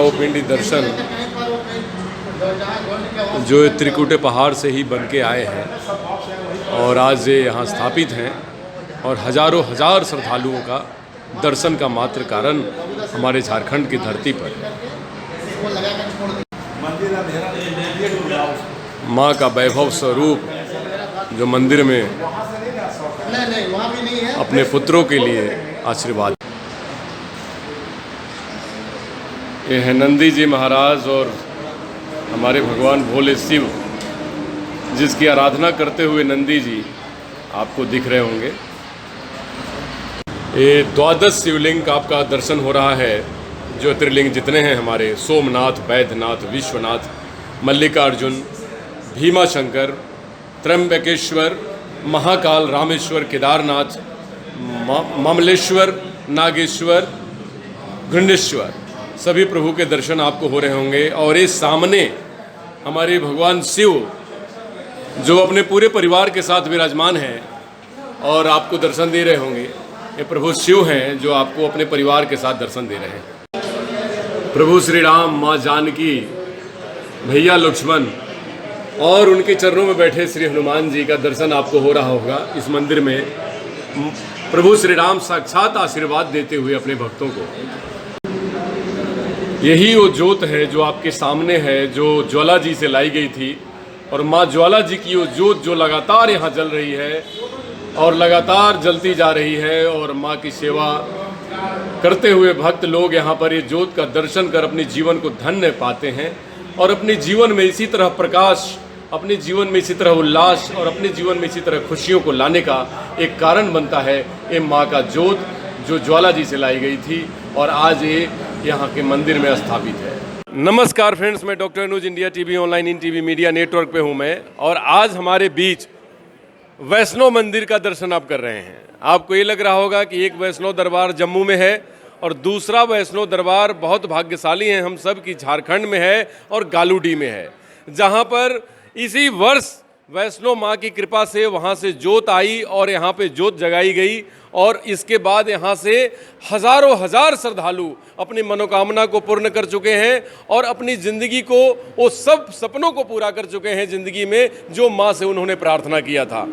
वो पिंडी दर्शन जो त्रिकुटे पहाड़ से ही बन के आए हैं और आज ये यहाँ स्थापित हैं और हजारों हजार श्रद्धालुओं का दर्शन का मात्र कारण हमारे झारखंड की धरती पर माँ का वैभव स्वरूप जो मंदिर में अपने पुत्रों के लिए आशीर्वाद। ये है नंदी जी महाराज और हमारे भगवान भोले शिव, जिसकी आराधना करते हुए नंदी जी आपको दिख रहे होंगे। ये 12 शिवलिंग का आपका दर्शन हो रहा है। ज्योतिर्लिंग जितने हैं हमारे, सोमनाथ, बैद्यनाथ, विश्वनाथ, मल्लिकार्जुन, भीमाशंकर, त्र्यंबकेश्वर, महाकाल, रामेश्वर, केदारनाथ, ममलेश्वर, नागेश्वर, घृंडेश्वर, सभी प्रभु के दर्शन आपको हो रहे होंगे। और ये सामने हमारे भगवान शिव जो अपने पूरे परिवार के साथ विराजमान हैं और आपको दर्शन दे रहे होंगे। ये प्रभु शिव हैं जो आपको अपने परिवार के साथ दर्शन दे रहे हैं। प्रभु श्री राम, माँ जानकी, भैया लक्ष्मण और उनके चरणों में बैठे श्री हनुमान जी का दर्शन आपको हो रहा होगा। इस मंदिर में प्रभु श्री राम साक्षात आशीर्वाद देते हुए अपने भक्तों को। यही वो ज्योत है जो आपके सामने है, जो ज्वाला जी से लाई गई थी। और माँ ज्वाला जी की वो ज्योत जो लगातार यहाँ जल रही है और लगातार जलती जा रही है। और माँ की सेवा करते हुए भक्त लोग यहाँ पर ये ज्योत का दर्शन कर अपने जीवन को धन्य पाते हैं और अपने जीवन में इसी तरह प्रकाश, अपने जीवन में इसी तरह उल्लास और अपने जीवन में इसी तरह खुशियों को लाने का एक कारण बनता है ये माँ का ज्योत जो ज्वाला जी से लाई गई थी और आज ये यहाँ के मंदिर में स्थापित है। नमस्कार फ्रेंड्स, मैं doctor Anuj, India TV online in TV media network पे हूँ मैं। और आज हमारे बीच वैष्णो मंदिर का दर्शन आप कर रहे हैं। आपको ये लग रहा होगा कि एक वैष्णो दरबार जम्मू में है और दूसरा वैष्णो दरबार, बहुत भाग्यशाली हैं हम सब, की झारखंड में है और गालूडी में है, जहाँ पर इसी वर्ष वैष्णो माँ की कृपा से वहाँ से ज्योत आई और यहाँ पे ज्योत जगाई गई। और इसके बाद यहाँ से हजारों हजार श्रद्धालु अपनी मनोकामना को पूर्ण कर चुके हैं और अपनी ज़िंदगी को, वो सब सपनों को पूरा कर चुके हैं ज़िंदगी में जो माँ से उन्होंने प्रार्थना किया था।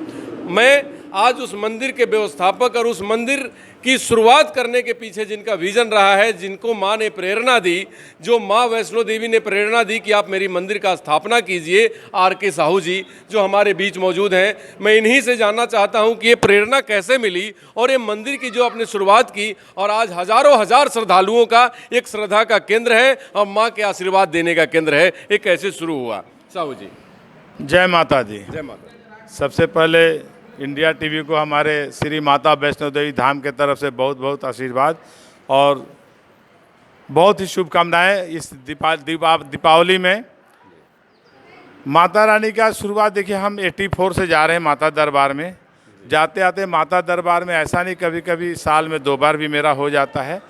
मैं आज उस मंदिर के व्यवस्थापक और उस मंदिर की शुरुआत करने के पीछे जिनका विजन रहा है, जिनको माँ ने प्रेरणा दी, जो माँ वैष्णो देवी ने प्रेरणा दी कि आप मेरी मंदिर का स्थापना कीजिए, RK साहू जी जो हमारे बीच मौजूद हैं। मैं इन्हीं से जानना चाहता हूँ कि ये प्रेरणा कैसे मिली और ये मंदिर की जो आपने शुरुआत की और आज हजारों हजार श्रद्धालुओं का एक श्रद्धा का केंद्र है और माँ के आशीर्वाद देने का केंद्र है, ये कैसे शुरू हुआ? साहू जी जय माता दी। जय माता। सबसे पहले इंडिया टीवी को हमारे श्री माता वैष्णो देवी धाम के तरफ से बहुत बहुत आशीर्वाद और बहुत ही शुभकामनाएं। इस दीपावली में माता रानी का शुरुआत देखिए, हम 84 से जा रहे हैं माता दरबार में। जाते आते माता दरबार में ऐसा नहीं, कभी कभी साल में 2 बार भी मेरा हो जाता है,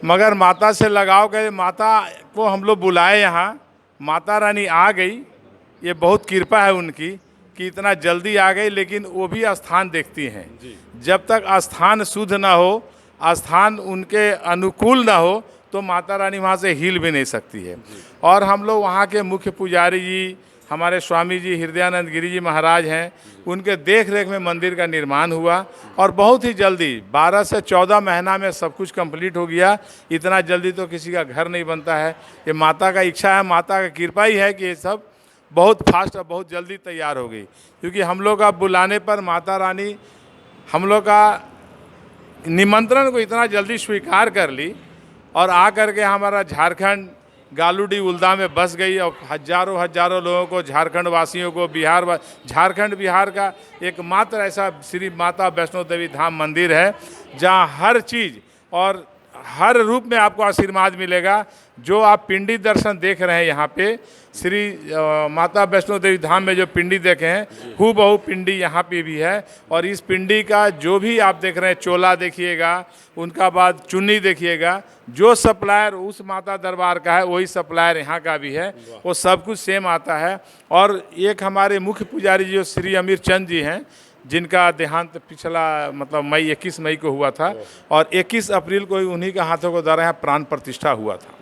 मगर माता से लगाव के माता को हम लोग बुलाए, यहाँ माता रानी आ गई। ये बहुत कृपा है उनकी कि इतना जल्दी आ गई, लेकिन वो भी स्थान देखती हैं। जब तक स्थान शुद्ध ना हो, स्थान उनके अनुकूल ना हो, तो माता रानी वहाँ से हिल भी नहीं सकती है। और हम लोग वहाँ के मुख्य पुजारी जी, हमारे स्वामी जी हृदयानंद गिरी जी महाराज हैं, उनके देख रेख में मंदिर का निर्माण हुआ और बहुत ही जल्दी 12 से 14 महीना में सब कुछ कंप्लीट हो गया। इतना जल्दी तो किसी का घर नहीं बनता है। ये माता का इच्छा है, माता का कृपा ही है कि ये सब बहुत फास्ट और बहुत जल्दी तैयार हो गई। क्योंकि हम लोग का बुलाने पर माता रानी हम लोग का निमंत्रण को इतना जल्दी स्वीकार कर ली और आ करके हमारा झारखंड गालूडी उल्दा में बस गई और हजारों हजारों लोगों को, झारखंड वासियों को, झारखंड बिहार का एकमात्र ऐसा श्री माता वैष्णो देवी धाम मंदिर है जहाँ हर चीज़ और हर रूप में आपको आशीर्वाद मिलेगा। जो आप पिंडी दर्शन देख रहे हैं यहाँ पे श्री माता वैष्णो देवी धाम में जो पिंडी देखे हैं, हूबहू पिंडी यहाँ पे भी है। और इस पिंडी का जो भी आप देख रहे हैं, चोला देखिएगा, उनका बाद चुन्नी देखिएगा, जो सप्लायर उस माता दरबार का है वही सप्लायर यहाँ का भी है, वो सब कुछ सेम आता है। और एक हमारे मुख्य पुजारी जो श्री अमीर चंद जी हैं, जिनका देहांत पिछला मतलब 21 मई को हुआ था और 21 अप्रैल को ही उन्हीं के हाथों को द्वारा यहाँ प्राण प्रतिष्ठा हुआ था।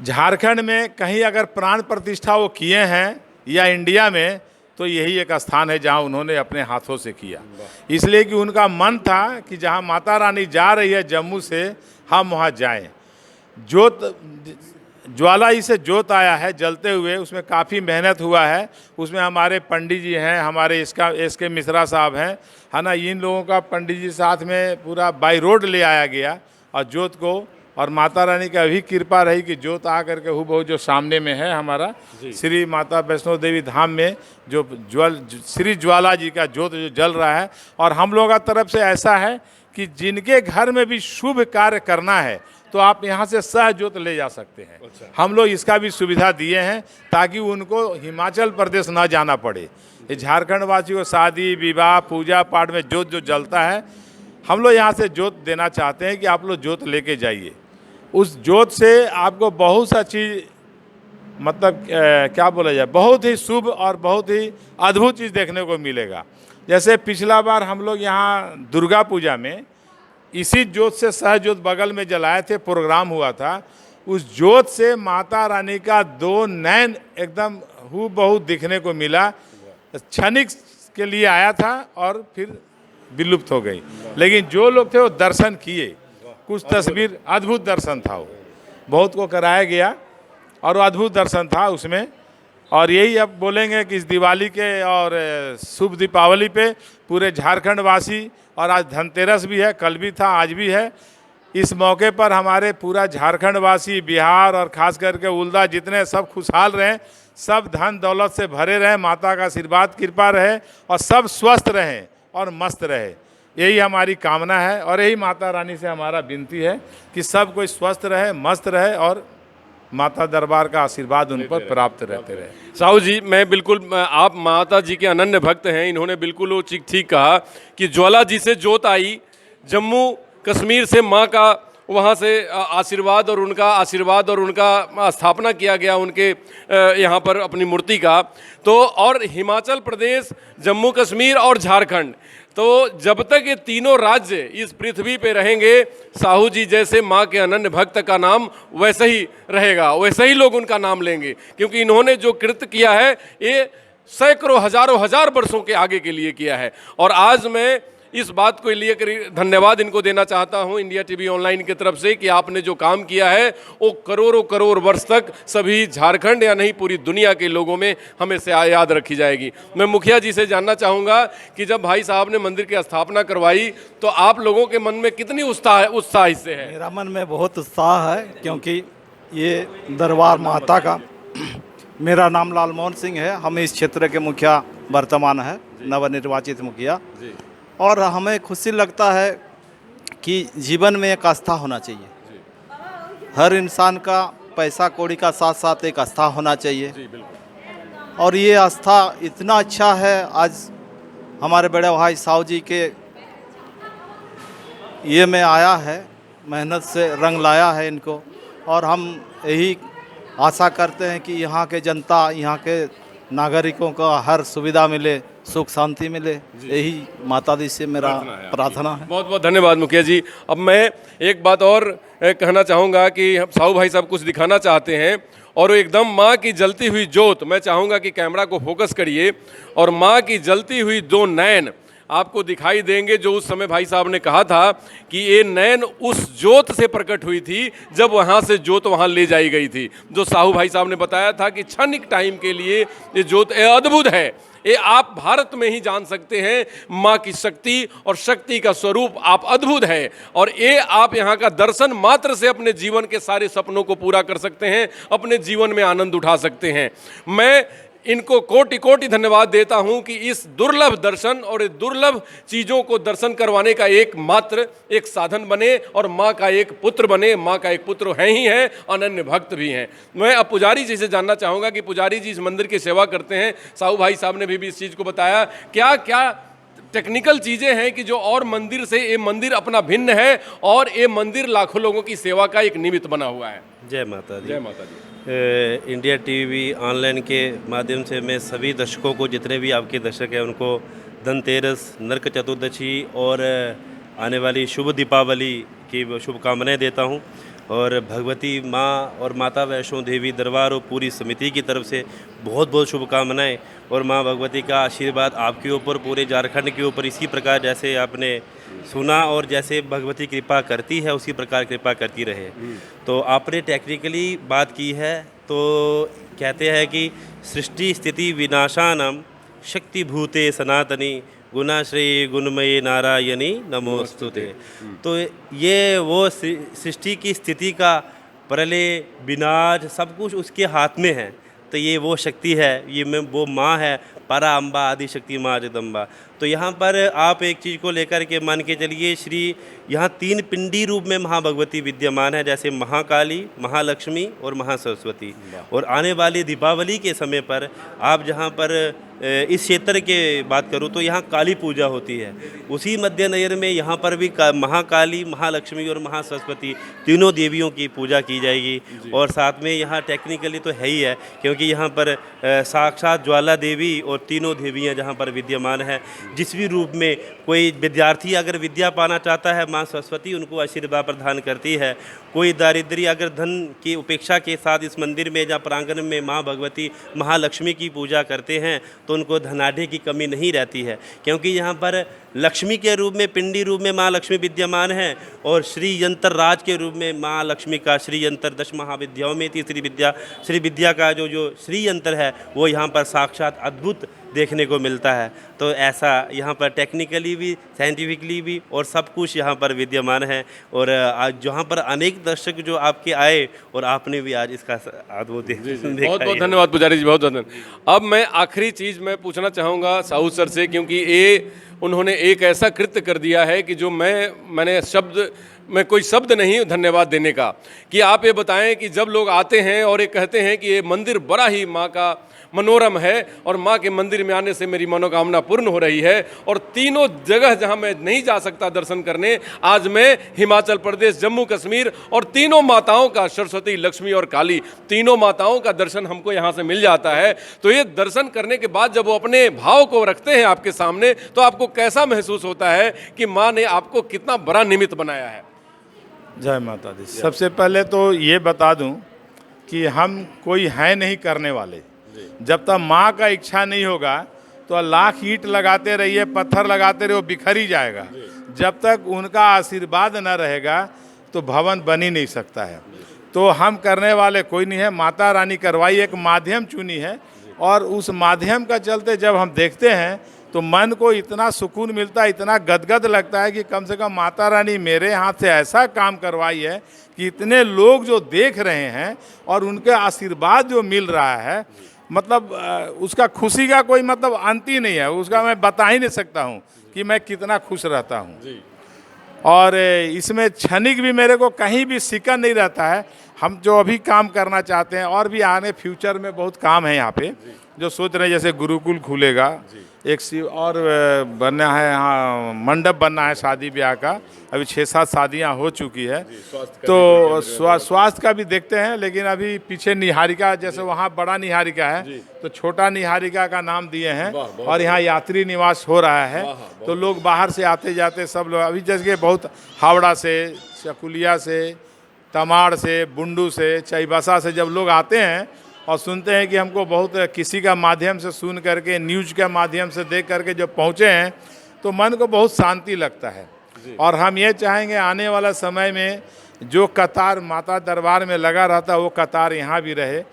झारखंड में कहीं अगर प्राण प्रतिष्ठा वो किए हैं या इंडिया में, तो यही एक स्थान है जहां उन्होंने अपने हाथों से किया। इसलिए कि उनका मन था कि जहां माता रानी जा रही है जम्मू से, हम वहां जाएं। जोत ज्वाला जी से जोत आया है जलते हुए, उसमें काफ़ी मेहनत हुआ है। उसमें हमारे पंडित जी हैं, हमारे इसके मिश्रा साहब हैं, है ना, इन लोगों का पंडित जी साथ में पूरा बाई रोड ले आया गया और जोत को, और माता रानी की अभी कृपा रही कि जोत आ करके हूबहू जो सामने में है हमारा श्री माता वैष्णो देवी धाम में जो श्री ज्वाला जी का जोत जो जल रहा है। और हम लोगों का तरफ से ऐसा है कि जिनके घर में भी शुभ कार्य करना है तो आप यहाँ से सहजोत ले जा सकते हैं। हम लोग इसका भी सुविधा दिए हैं ताकि उनको हिमाचल प्रदेश ना जाना पड़े। ये झारखंड वासियों को शादी विवाह पूजा पाठ में जोत जो जलता है, हम लोग यहाँ से जोत देना चाहते हैं कि आप लोग जोत लेके जाइए। उस जोत से आपको बहुत सा चीज़, मतलब क्या बोला जाए, बहुत ही शुभ और बहुत ही अद्भुत चीज़ देखने को मिलेगा। जैसे पिछला बार हम लोग यहाँ दुर्गा पूजा में इसी जोत से सहजोत बगल में जलाए थे, प्रोग्राम हुआ था। उस जोत से माता रानी का 2 नैन एकदम हूबहू दिखने को मिला। क्षणिक के लिए आया था और फिर विलुप्त हो गई, लेकिन जो लोग थे वो दर्शन किए। कुछ तस्वीर अद्भुत दर्शन था, वो बहुत को कराया गया और वो अद्भुत दर्शन था उसमें। और यही अब बोलेंगे कि इस दिवाली के और शुभ दीपावली पे पूरे झारखंड वासी, और आज धनतेरस भी है, कल भी था आज भी है, इस मौके पर हमारे पूरा झारखंड वासी, बिहार और ख़ास करके उल्दा जितने सब खुशहाल रहें, सब धन दौलत से भरे रहें, माता का आशीर्वाद कृपा रहे और सब स्वस्थ रहें और मस्त रहे, यही हमारी कामना है। और यही माता रानी से हमारा विनती है कि सब कोई स्वस्थ रहे, मस्त रहे और माता दरबार का आशीर्वाद उन पर प्राप्त रहते रहे। साहू जी, मैं बिल्कुल, आप माता जी के अनन्य भक्त हैं, इन्होंने बिल्कुल वो ठीक कहा कि ज्वाला जी से जोत आई, जम्मू कश्मीर से माँ का वहाँ से आशीर्वाद और उनका स्थापना किया गया उनके यहाँ पर अपनी मूर्ति का। तो और हिमाचल प्रदेश, जम्मू कश्मीर और झारखंड, तो जब तक ये तीनों राज्य इस पृथ्वी पे रहेंगे, साहू जी जैसे माँ के अनन्य भक्त का नाम वैसे ही रहेगा, वैसे ही लोग उनका नाम लेंगे, क्योंकि इन्होंने जो कृत्य किया है ये सैकड़ों हजारों हजार वर्षों के आगे के लिए किया है। और आज मैं इस बात को लेकर धन्यवाद इनको देना चाहता हूं इंडिया टीवी ऑनलाइन की तरफ से कि आपने जो काम किया है वो करोड़ों करोड़ वर्ष तक सभी झारखंड या नहीं पूरी दुनिया के लोगों में हमेशा याद रखी जाएगी। मैं मुखिया जी से जानना चाहूँगा कि जब भाई साहब ने मंदिर की स्थापना करवाई तो आप लोगों के मन में कितनी उत्साह इससे है? मेरा मन में बहुत उत्साह है, क्योंकि ये दरबार माता का, मेरा नाम लालमोहन सिंह है, हम इस क्षेत्र के मुखिया वर्तमान है, नवनिर्वाचित मुखिया। और हमें खुशी लगता है कि जीवन में एक आस्था होना चाहिए। हर इंसान का पैसा कौड़ी का साथ साथ एक आस्था होना चाहिए। और ये आस्था इतना अच्छा है, आज हमारे बड़े भाई साहू जी के ये में आया है, मेहनत से रंग लाया है इनको। और हम यही आशा करते हैं कि यहाँ के जनता, यहाँ के नागरिकों को हर सुविधा मिले, सुख शांति मिले, यही माता दी से मेरा प्रार्थना है। बहुत बहुत धन्यवाद मुखिया जी। अब मैं एक बात और कहना चाहूँगा कि साहू भाई साहब कुछ दिखाना चाहते हैं, और वो एकदम माँ की जलती हुई जोत, मैं चाहूँगा कि कैमरा को फोकस करिए, और माँ की जलती हुई 2 नैन आपको दिखाई देंगे, जो उस समय भाई साहब ने कहा था कि ये नैन उस जोत से प्रकट हुई थी जब वहाँ से जोत वहाँ ले जाई गई थी। जो साहू भाई साहब ने बताया था कि क्षणिक टाइम के लिए ये जोत अद्भुत है, ये आप भारत में ही जान सकते हैं। माँ की शक्ति और शक्ति का स्वरूप आप अद्भुत है, और ये आप यहाँ का दर्शन मात्र से अपने जीवन के सारे सपनों को पूरा कर सकते हैं, अपने जीवन में आनंद उठा सकते हैं। मैं इनको कोटि कोटि धन्यवाद देता हूं कि इस दुर्लभ दर्शन और दुर्लभ चीज़ों को दर्शन करवाने का एक साधन बने और माँ का एक पुत्र बने। माँ का एक पुत्र है ही है, अनन्य भक्त भी हैं। मैं अब पुजारी जी से जानना चाहूँगा कि पुजारी जी इस मंदिर की सेवा करते हैं, साहू भाई साहब ने भी इस चीज़ को बताया, क्या क्या टेक्निकल चीज़ें हैं कि जो और मंदिर से ये मंदिर अपना भिन्न है और ये मंदिर लाखों लोगों की सेवा का एक निमित्त बना हुआ है। जय माता दी। जय माता दी। इंडिया टीवी ऑनलाइन के माध्यम से मैं सभी दर्शकों को, जितने भी आपके दर्शक हैं, उनको धनतेरस, नरक चतुर्दशी और आने वाली शुभ दीपावली की शुभकामनाएं देता हूं। और भगवती माँ और माता वैष्णो देवी दरबार और पूरी समिति की तरफ से बहुत बहुत शुभकामनाएं और माँ भगवती का आशीर्वाद आपके ऊपर, पूरे झारखंड के ऊपर इसी प्रकार जैसे आपने सुना और जैसे भगवती कृपा करती है उसी प्रकार कृपा करती रहे। तो आपने टेक्निकली बात की है, तो कहते हैं कि सृष्टि स्थिति विनाशानम शक्ति भूते सनातनी गुणाश्रयी गुणमयी नारायणी नमोस्तुते। तो ये वो सृष्टि की स्थिति का प्रलय विनाश सब कुछ उसके हाथ में है। तो ये वो शक्ति है, ये में वो माँ है, परा अम्बा आदि शक्ति माँ जगदम्बा। तो यहाँ पर आप एक चीज़ को लेकर के मान के चलिए, श्री यहाँ 3 पिंडी रूप में महाभगवती विद्यमान है, जैसे महाकाली, महालक्ष्मी और महासरस्वती। और आने वाली दीपावली के समय पर आप जहाँ पर इस क्षेत्र के बात करूँ तो यहाँ काली पूजा होती है। उसी मध्य नगर में यहाँ पर भी महाकाली, महालक्ष्मी और महासरस्वती तीनों देवियों की पूजा की जाएगी। और साथ में यहाँ टेक्निकली तो है ही है, क्योंकि यहाँ पर साक्षात ज्वाला देवी और तीनों देवियाँ जहाँ पर विद्यमान है। जिस भी रूप में कोई विद्यार्थी अगर विद्या पाना चाहता है, माँ सरस्वती उनको आशीर्वाद प्रदान करती है। कोई दारिद्र्य अगर धन की उपेक्षा के साथ इस मंदिर में या प्रांगण में माँ भगवती महालक्ष्मी की पूजा करते हैं तो उनको धनाढ़ की कमी नहीं रहती है, क्योंकि यहाँ पर लक्ष्मी के रूप में, पिंडी रूप में माँ लक्ष्मी विद्यमान है और श्री यंत्र राज के रूप में माँ लक्ष्मी का श्री यंत्र 10 महाविद्याओं में थी श्री विद्या का जो श्री यंत्र है वो यहाँ पर साक्षात अद्भुत देखने को मिलता है। तो ऐसा यहाँ पर टेक्निकली भी, साइंटिफिकली भी और सब कुछ यहाँ पर विद्यमान है। और आज जहाँ पर अनेक दर्शक जो आपके आए और आपने भी आज इसका अद्भुत देखा। बहुत बहुत धन्यवाद पुजारी जी, बहुत बहुत धन्यवाद। अब मैं आखिरी चीज़ मैं पूछना चाहूँगा साहू सर से, क्योंकि ये उन्होंने एक ऐसा कृत्य कर दिया है कि जो मैंने कोई शब्द नहीं धन्यवाद देने का, कि आप ये बताएं कि जब लोग आते हैं और ये कहते हैं कि ये मंदिर बड़ा ही माँ का मनोरम है और माँ के मंदिर में आने से मेरी मनोकामना पूर्ण हो रही है, और तीनों जगह जहाँ मैं नहीं जा सकता दर्शन करने, आज मैं हिमाचल प्रदेश, जम्मू कश्मीर और तीनों माताओं का, सरस्वती, लक्ष्मी और काली, तीनों माताओं का दर्शन हमको यहाँ से मिल जाता है। तो ये दर्शन करने के बाद जब वो अपने भाव को रखते हैं आपके सामने, तो आपको कैसा महसूस होता है कि माँ ने आपको कितना बड़ा निमित्त बनाया है? जय माता दी। सबसे पहले तो ये बता दूं कि हम कोई है नहीं करने वाले। जब तक माँ का इच्छा नहीं होगा तो लाख ईंट लगाते रहिए, पत्थर लगाते रहिए, वो बिखर ही जाएगा। जब तक उनका आशीर्वाद न रहेगा तो भवन बन ही नहीं सकता है। तो हम करने वाले कोई नहीं है, माता रानी करवाई, एक माध्यम चुनी है और उस माध्यम का चलते जब हम देखते हैं तो मन को इतना सुकून मिलता है, इतना गदगद लगता है कि कम से कम माता रानी मेरे हाथ से ऐसा काम करवाई है कि इतने लोग जो देख रहे हैं और उनके आशीर्वाद जो मिल रहा है, मतलब उसका खुशी का कोई मतलब अंत ही नहीं है। उसका मैं बता ही नहीं सकता हूँ कि मैं कितना खुश रहता हूँ। और इसमें क्षणिक भी मेरे को कहीं भी सिकन नहीं रहता है। हम जो अभी काम करना चाहते हैं और भी आने फ्यूचर में बहुत काम है यहाँ पे जो सोच रहे हैं, जैसे गुरुकुल खुलेगा, एक और बनना है, यहाँ मंडप बनना है शादी ब्याह का। अभी 6-7 शादियाँ हो चुकी है, तो स्वास्थ्य का भी देखते हैं। लेकिन अभी पीछे निहारिका, जैसे वहाँ बड़ा निहारिका है तो छोटा निहारिका का नाम दिए हैं। और यहाँ यात्री निवास हो रहा है, तो लोग बाहर से आते जाते सब लोग, अभी जैसे बहुत हावड़ा से, चकुलिया से, तमाड़ से, बुंडू से, चाईबासा से जब लोग आते हैं और सुनते हैं कि हमको बहुत किसी का माध्यम से सुन करके, न्यूज़ के माध्यम से देख करके जब पहुँचे हैं तो मन को बहुत शांति लगता है। और हम ये चाहेंगे आने वाला समय में जो कतार माता दरबार में लगा रहता है वो कतार यहाँ भी रहे।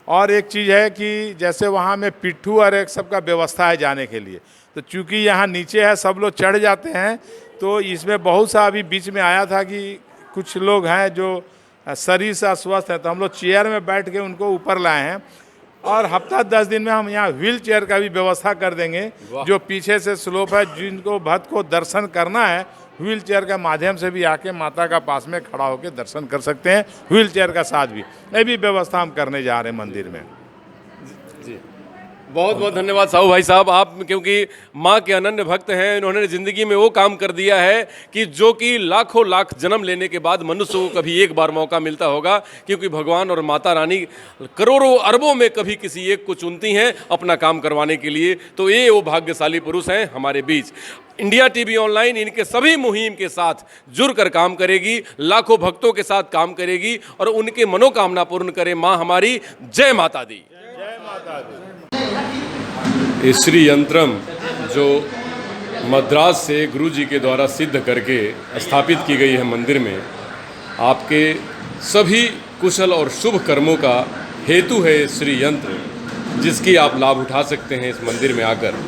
और एक चीज़ है कि जैसे वहाँ में पिट्ठू और एक सबका व्यवस्था है जाने के लिए, तो चूँकि यहाँ नीचे है सब लोग चढ़ जाते हैं, तो इसमें बहुत सा अभी बीच में आया था कि कुछ लोग हैं जो शरीर से अस्वस्थ है, तो हम लोग चेयर में बैठ के उनको ऊपर लाए हैं। और हफ्ता 10 दिन में हम यहाँ व्हील चेयर का भी व्यवस्था कर देंगे। जो पीछे से स्लोप है, जिनको भक्त को दर्शन करना है, व्हील चेयर के माध्यम से भी आके माता का पास में खड़ा होकर दर्शन कर सकते हैं, व्हील चेयर का साथ भी। ये भी व्यवस्था हम करने जा रहे हैं मंदिर में। जी, बहुत बहुत धन्यवाद साहू भाई साहब, आप क्योंकि माँ के अनन्य भक्त हैं। इन्होंने ज़िंदगी में वो काम कर दिया है कि जो कि लाखों लाख जन्म लेने के बाद मनुष्य को कभी एक बार मौका मिलता होगा, क्योंकि भगवान और माता रानी करोड़ों अरबों में कभी किसी एक को चुनती हैं अपना काम करवाने के लिए। तो ये वो भाग्यशाली पुरुष हैं हमारे बीच। इंडिया टीवी ऑनलाइन इनके सभी मुहिम के साथ जुड़कर काम करेगी, लाखों भक्तों के साथ काम करेगी और उनके मनोकामना पूर्ण करे माँ हमारी। जय माता दी। ये श्री यंत्रम जो मद्रास से गुरु जी के द्वारा सिद्ध करके स्थापित की गई है मंदिर में, आपके सभी कुशल और शुभ कर्मों का हेतु है श्री यंत्र, जिसकी आप लाभ उठा सकते हैं इस मंदिर में आकर।